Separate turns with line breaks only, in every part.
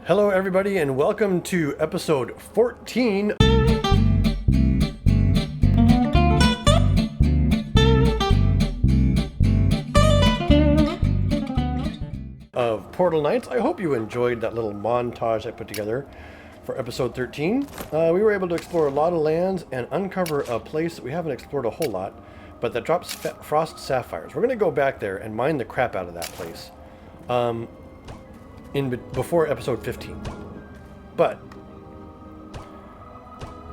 Hello everybody and welcome to episode 14 of Portal Nights. I hope you enjoyed that little montage I put together for episode 13. We were able to explore a lot of lands and uncover a place that we haven't explored a whole lot, but that drops frost sapphires. We're going to go back there and mine the crap out of that place before episode 15. But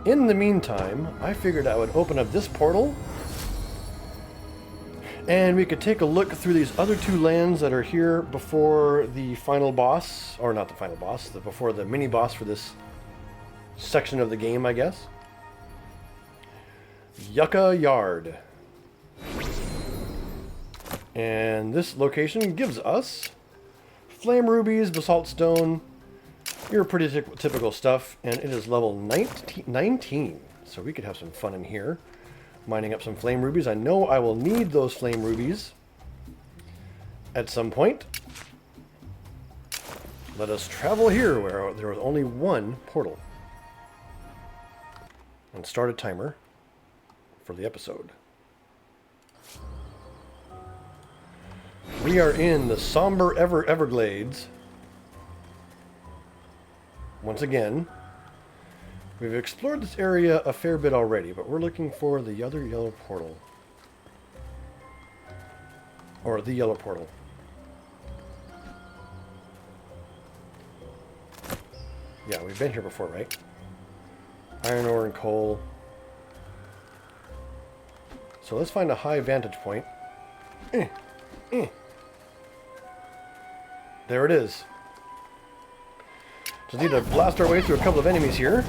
in the meantime, I figured I would open up this portal and we could take a look through these other two lands that are here before the final boss, or not the final boss, before the mini boss for this section of the game, I guess. Yucca Yard. And this location gives us flame rubies, basalt stone, your pretty typical stuff, and it is level 19, so we could have some fun in here, mining up some flame rubies. I know I will need those flame rubies at some point. Let us travel here where there is only one portal. And start a timer for the episode. We are in the somber Everglades. Once again, we've explored this area a fair bit already, but we're looking for the other yellow portal. Or the yellow portal. Yeah, we've been here before, right? Iron ore and coal. So let's find a high vantage point. There it is. Just need to blast our way through a couple of enemies here.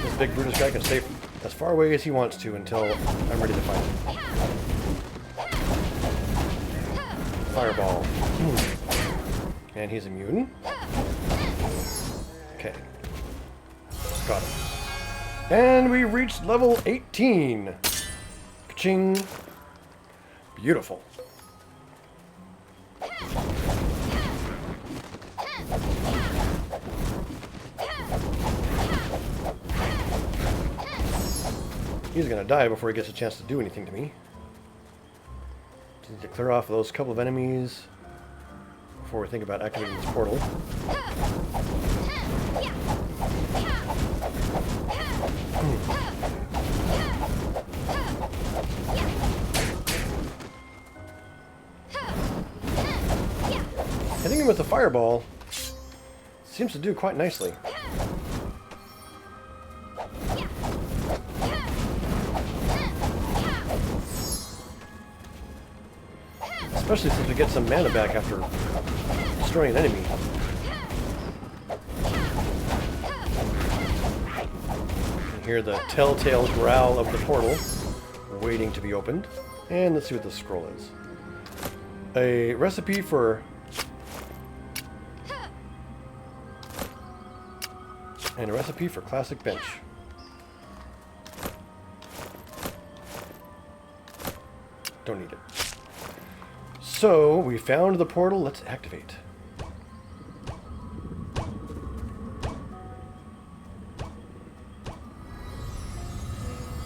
This big Brutus guy can stay as far away as he wants to until I'm ready to fight him. Fireball. And he's immune. Okay. Got him. And we reached level 18. Ka-ching. Beautiful. He's gonna die before he gets a chance to do anything to me. Just need to clear off those couple of enemies before we think about activating this portal. Hitting him with the fireball seems to do quite nicely. Especially since we get some mana back after destroying an enemy. You can hear the telltale growl of the portal waiting to be opened. And let's see what this scroll is. A recipe for... And a recipe for classic bench. Don't need it. So, we found the portal. Let's activate.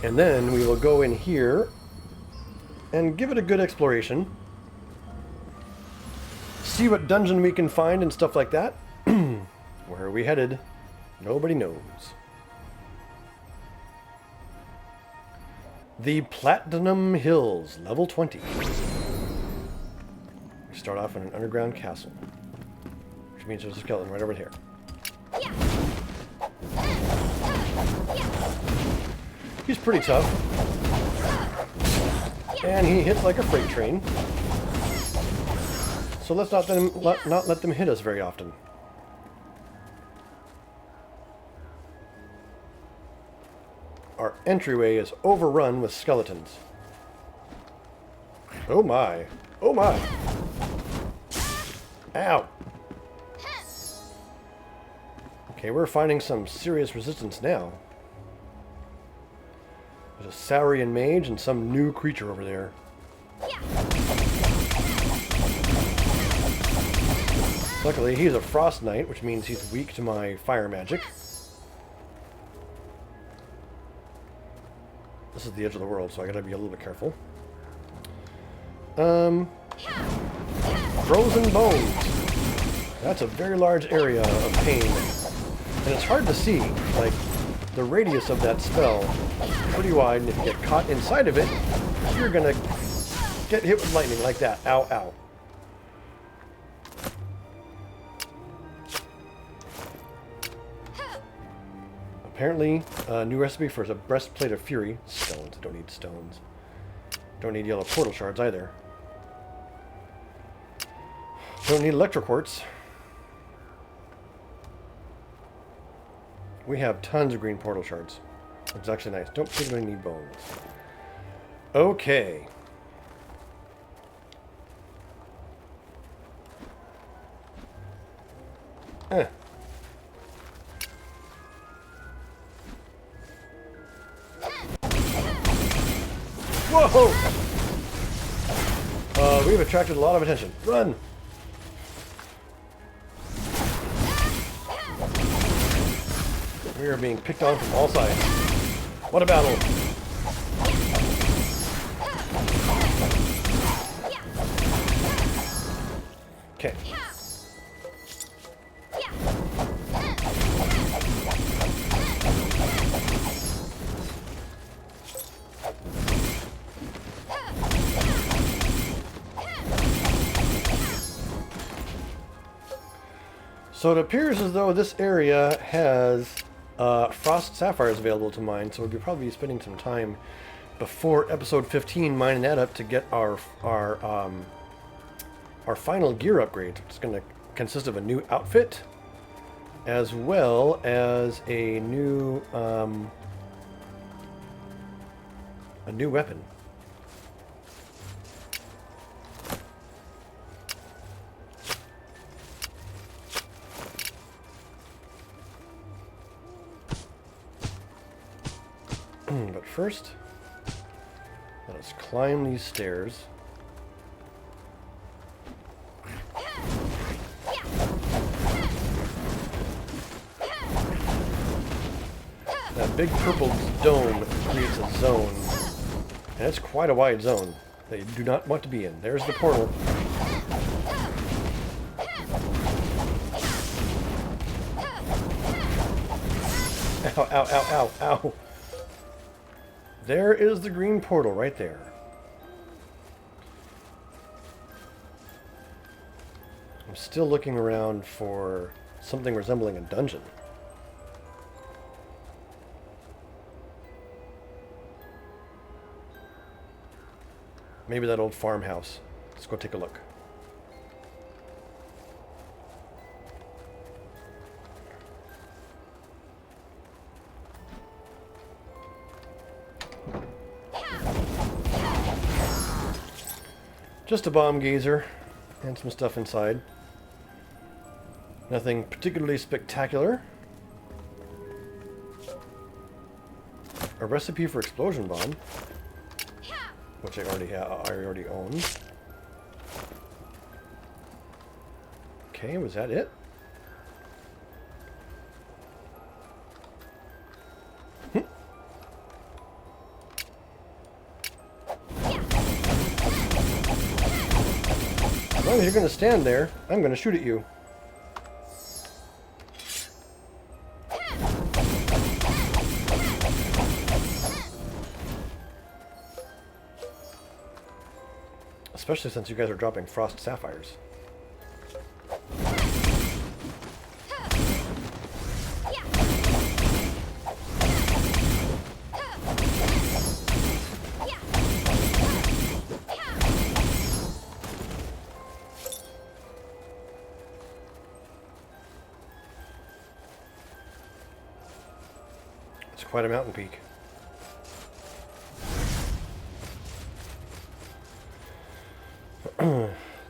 And then we will go in here and give it a good exploration. See what dungeon we can find and stuff like that. Where are we headed? Nobody knows. The Platinum Hills, level 20. We start off in an underground castle, which means there's a skeleton right over here. He's pretty tough. And he hits like a freight train. So let's not let them hit us very often. Our entryway is overrun with skeletons. Oh my. Oh my. Ow. Okay, we're finding some serious resistance now. There's a Saurian mage and some new creature over there. Luckily, he's a frost knight, which means he's weak to my fire magic. This is the edge of the world, so I gotta be a little bit careful. Frozen bones. That's a very large area of pain. And it's hard to see. Like, the radius of that spell is pretty wide, and if you get caught inside of it, you're gonna get hit with lightning like that. Ow, ow. Apparently, a new recipe for a breastplate of fury. Stones. Don't need stones. Don't need yellow portal shards either. Don't need electroquartz. We have tons of green portal shards. Which is actually nice. Don't particularly need bones. Okay. Whoa! We've attracted a lot of attention. Run! We are being picked on from all sides. What a battle! Okay. So it appears as though this area has frost sapphires available to mine, so we'll probably be spending some time before episode 15 mining that up to get our final gear upgrade. It's going to consist of a new outfit as well as a new weapon. But first, let us climb these stairs. That big purple dome creates a zone, and it's quite a wide zone that you do not want to be in. There's the portal. Ow, ow, ow, ow, ow. There is the green portal right there. I'm still looking around for something resembling a dungeon. Maybe that old farmhouse. Let's go take a look. Just a bomb gazer and some stuff inside. Nothing particularly spectacular. A recipe for explosion bomb, which I already own. Okay, was that it? As long as you're going to stand there, I'm going to shoot at you. Especially since you guys are dropping frost sapphires. It's quite a mountain peak.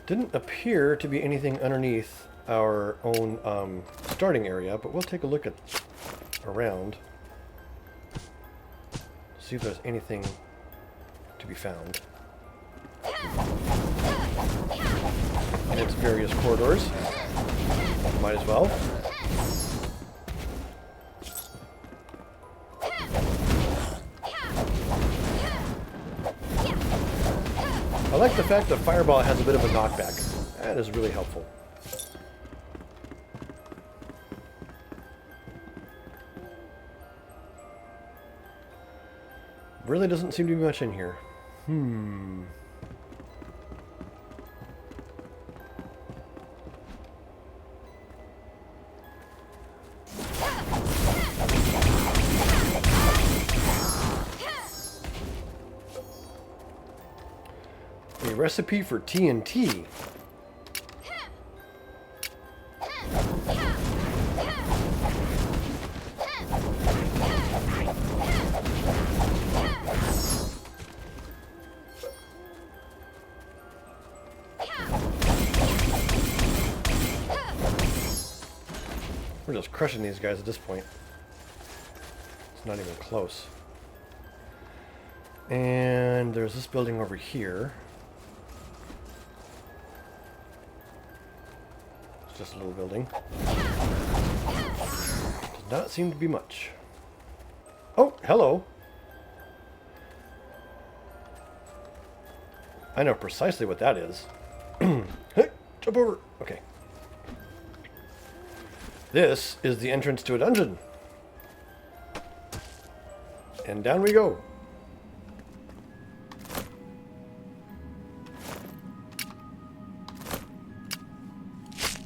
Didn't appear to be anything underneath our own starting area, but we'll take a look at around. See if there's anything to be found. in its various corridors. Might as well. I like the fact that Fireball has a bit of a knockback. That is really helpful. Really doesn't seem to be much in here. A recipe for TNT. We're just crushing these guys at this point. It's not even close. And there's this building over here. It's just a little building. Does not seem to be much. Oh, hello. I know precisely what that is. Hey, jump over. Okay. This is the entrance to a dungeon. And down we go.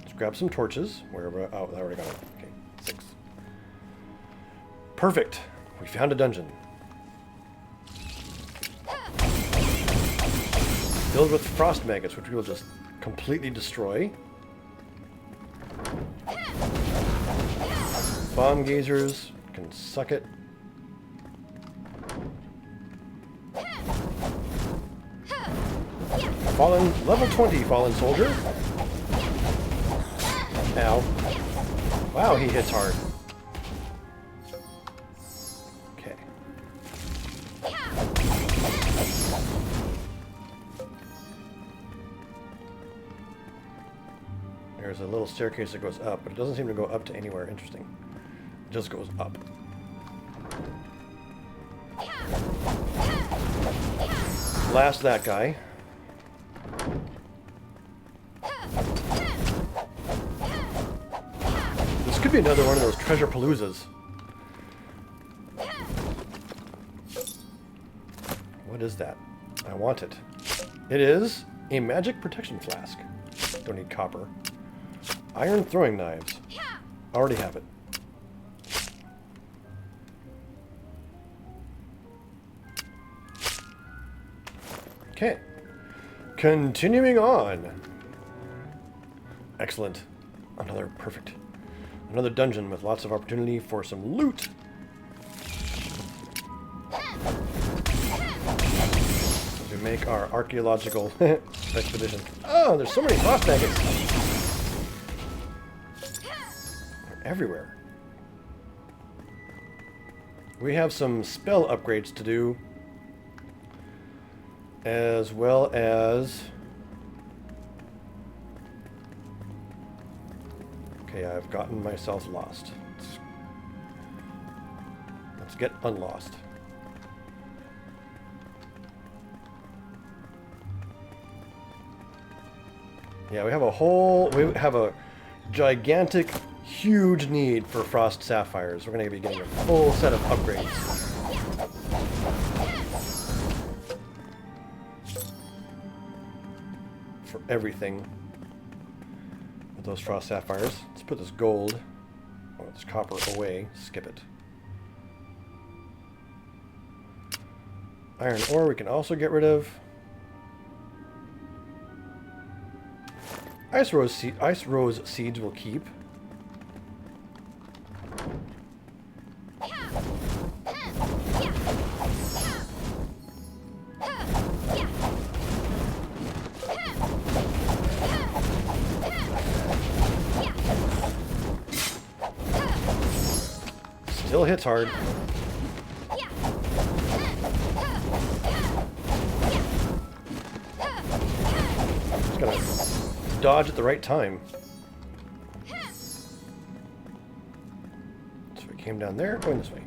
Let's grab some torches. Wherever. Oh, I already got it. Okay, 6. Perfect. We found a dungeon. Filled with frost maggots, which we will just completely destroy. Bomb gazers can suck it. Fallen, level 20 fallen soldier. Ow. Wow, he hits hard. Okay. There's a little staircase that goes up, but it doesn't seem to go up to anywhere interesting. It just goes up. Blast that guy. This could be another one of those treasure paloozas. What is that? I want it. It is a magic protection flask. Don't need copper. Iron throwing knives. Already have it. Okay. Continuing on. Excellent. Another perfect. Another dungeon with lots of opportunity for some loot. As we make our archaeological expedition. Oh, there's so many frost maggots. They're everywhere. We have some spell upgrades to do. As well as... Okay, I've gotten myself lost. Let's get unlost. Yeah, we have a gigantic, huge need for frost sapphires. We're going to be getting a full set of upgrades. For everything with those frost sapphires. Let's put this gold, or this copper away. Skip it. Iron ore we can also get rid of. Ice rose seeds will keep. Still hits hard. Just gotta dodge at the right time. So we came down there, going this way.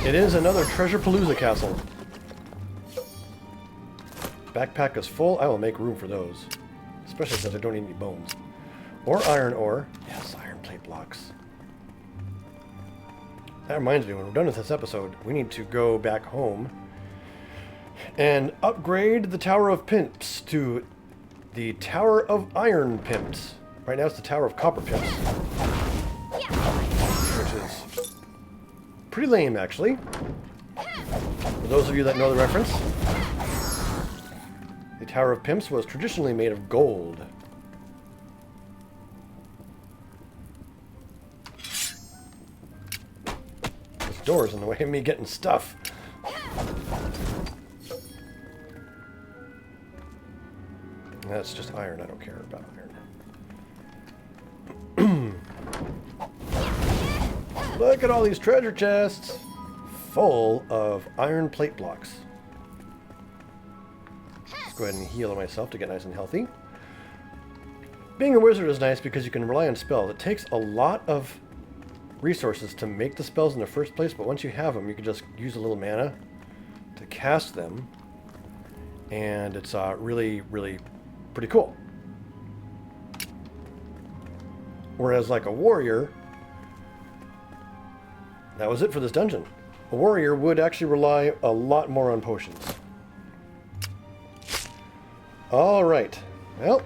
It is another Treasure-palooza castle. Backpack is full. I will make room for those. Especially since I don't need any bones. Or iron ore. Yes, iron plate blocks. That reminds me, when we're done with this episode, we need to go back home and upgrade the Tower of Pimps to the Tower of Iron Pimps. Right now it's the Tower of Copper Pimps. Which is pretty lame, actually. For those of you that know the reference, the Tower of Pimps was traditionally made of gold. This door's in the way of me getting stuff. That's just iron. I don't care about iron. Look at all these treasure chests full of iron plate blocks. Let's go ahead and heal myself to get nice and healthy. Being a wizard is nice because you can rely on spells. It takes a lot of resources to make the spells in the first place, but once you have them, you can just use a little mana to cast them. And it's really, really pretty cool. Whereas like a warrior, that was it for this dungeon. A warrior would actually rely a lot more on potions. Alright, well,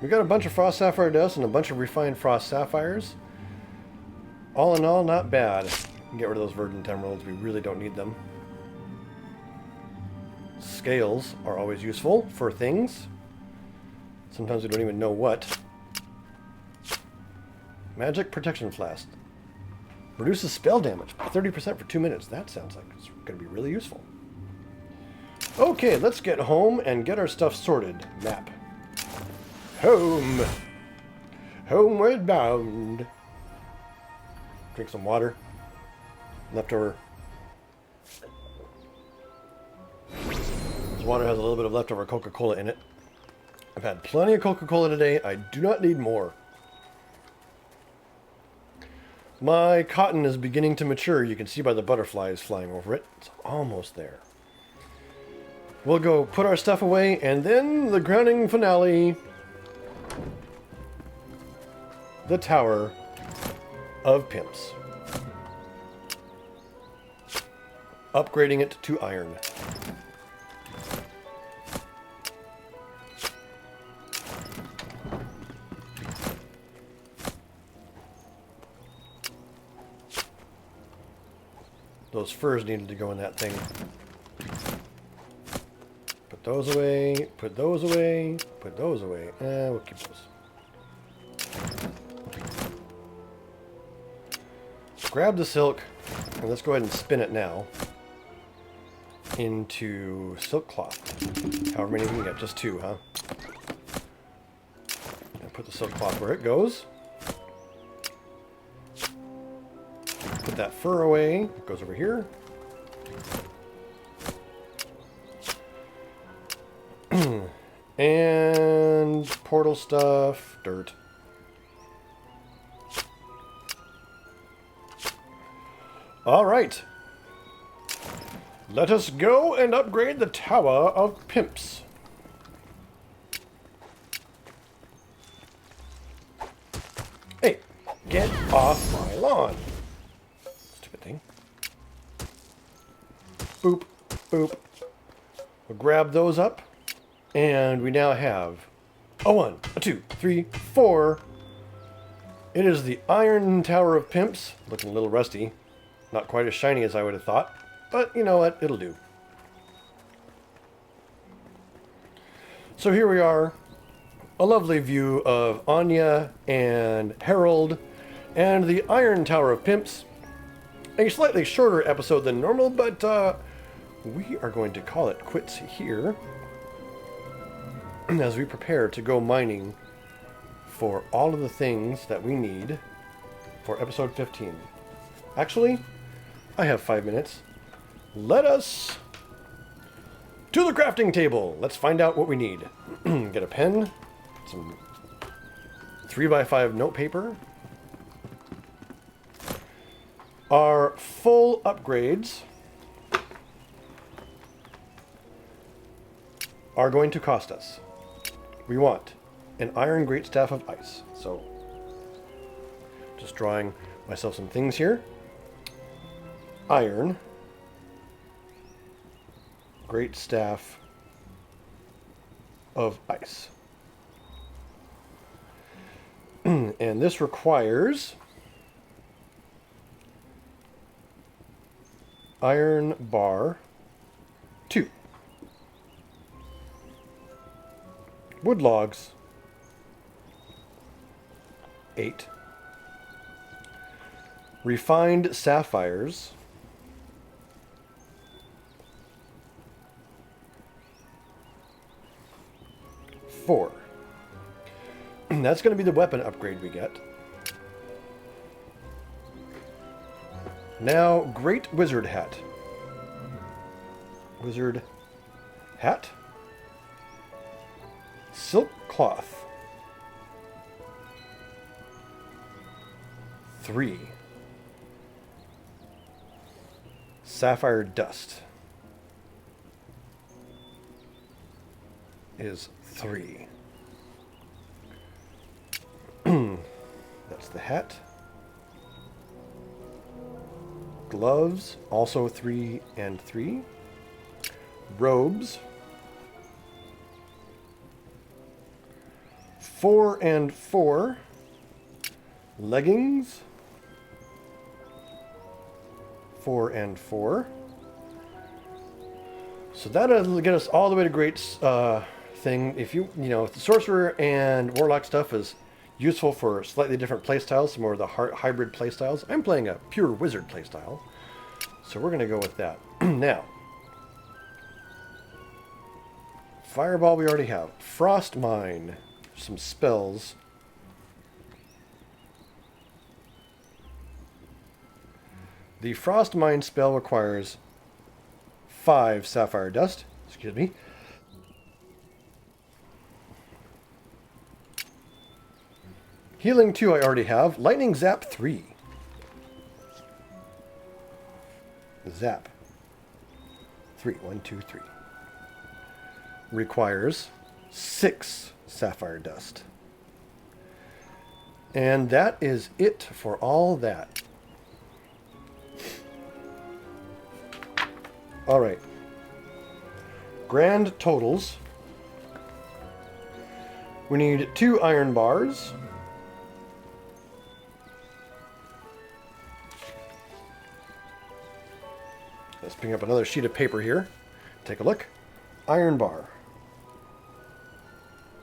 we got a bunch of frost sapphire dust and a bunch of refined frost sapphires. All in all, not bad. Get rid of those verdant emeralds, we really don't need them. Scales are always useful for things. Sometimes we don't even know what. Magic Protection Flask. Reduces spell damage by 30% for 2 minutes. That sounds like it's going to be really useful. Okay, let's get home and get our stuff sorted. Map. Home. Homeward Bound. Drink some water. Leftover. This water has a little bit of leftover Coca-Cola in it. I've had plenty of Coca-Cola today. I do not need more. My cotton is beginning to mature. You can see by the butterflies flying over it. It's almost there. We'll go put our stuff away, and then the crowning finale. The Tower of Pimps. Upgrading it to iron. Those furs needed to go in that thing. Put those away, put those away, put those away. We'll keep those. Grab the silk, and let's go ahead and spin it now into silk cloth. However many we can get, just 2, huh? And put the silk cloth where it goes. Put that fur away. It goes over here. And portal stuff, dirt. All right. Let us go and upgrade the Tower of Pimps. Hey, get off my lawn. Stupid thing. Boop, boop. We'll grab those up. And we now have a 1, a 2, 3, 4. It is the Iron Tower of Pimps. Looking a little rusty. Not quite as shiny as I would have thought. But you know what? It'll do. So here we are. A lovely view of Anya and Harold and the Iron Tower of Pimps. A slightly shorter episode than normal, but we are going to call it quits here. as we prepare to go mining for all of the things that we need for episode 15. Actually, I have 5 minutes. Let us to the crafting table. Let's find out what we need. Get a pen, some 3x5 note paper. Our full upgrades are going to cost us. We want an iron greatstaff of ice. So, just drawing myself some things here. Iron greatstaff of ice. And this requires iron bar 2. Wood logs 8. Refined sapphires 4. That's going to be the weapon upgrade we get. Now, Great Wizard Hat. Wizard Hat. Silk Cloth. 3. Sapphire Dust is 3. That's the hat. Gloves, also 3 and 3. Robes, 4 and 4. Leggings, 4 and 4. So that'll get us all the way to great thing. If you know, if the sorcerer and warlock stuff is useful for slightly different playstyles, some more of the hybrid playstyles. I'm playing a pure wizard playstyle, so we're going to go with that. Now, Fireball we already have. Frost Mine, some spells. The Frost Mine spell requires 5 Sapphire Dust. Excuse me. Healing 2 I already have. Lightning Zap 3. Zap. 3. 1, 2, 3. Requires 6 Sapphire Dust. And that is it for all that. Alright. Grand totals. We need 2 iron bars. Let's bring up another sheet of paper here. Take a look. Iron bar.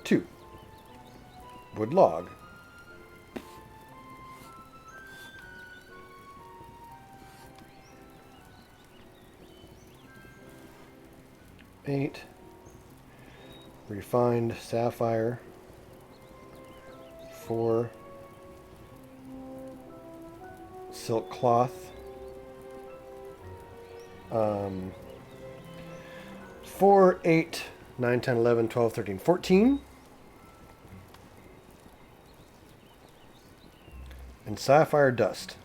2. Wood log. 8. Refined sapphire. 4. Silk cloth. 4, 8, 9, 10, 11, 12, 13, 14. And sapphire dust.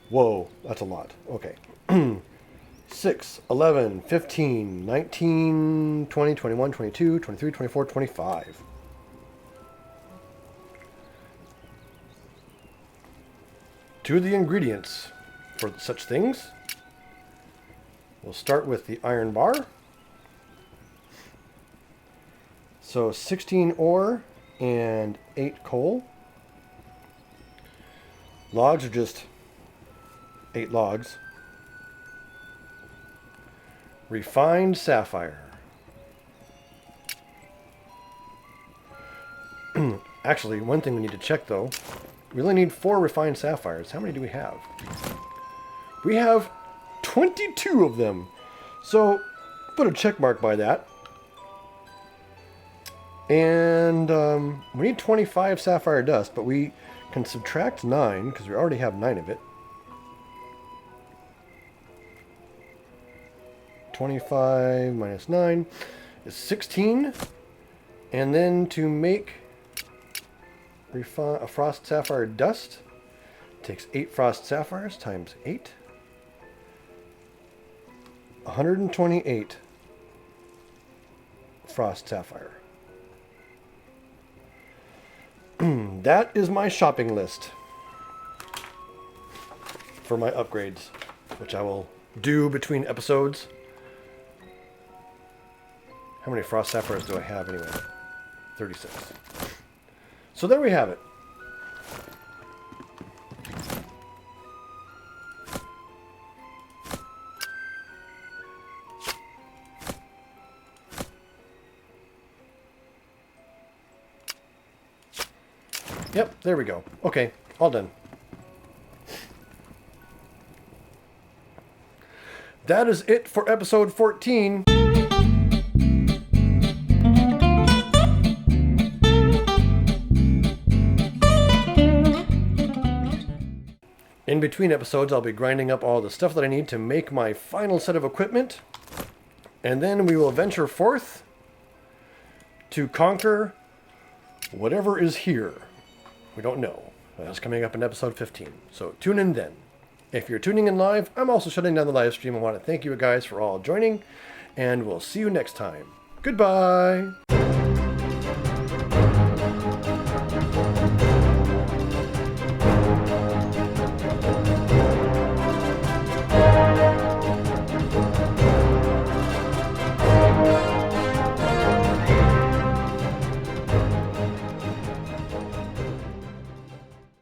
Whoa, that's a lot. Okay. 6, 11, 15, 19, 20, 21, 22, 23, 24, 25. Two of the ingredients for such things. We'll start with the iron bar. So 16 ore and 8 coal. Logs are just 8 logs. Refined sapphire. Actually, one thing we need to check though. We only need 4 refined sapphires. How many do we have? We have 22 of them. So, put a check mark by that. And we need 25 sapphire dust, but we can subtract 9 because we already have 9 of it. 25 minus 9 is 16. And then to make a frost sapphire dust, takes 8 frost sapphires times 8. 128 frost sapphire. That is my shopping list for my upgrades, which I will do between episodes. How many frost sapphires do I have anyway? 36. So there we have it. Yep, there we go. Okay, all done. That is it for episode 14. In between episodes, I'll be grinding up all the stuff that I need to make my final set of equipment. And then we will venture forth to conquer whatever is here. We don't know. That's coming up in episode 15. So tune in then. If you're tuning in live, I'm also shutting down the live stream. I want to thank you guys for all joining. And we'll see you next time. Goodbye.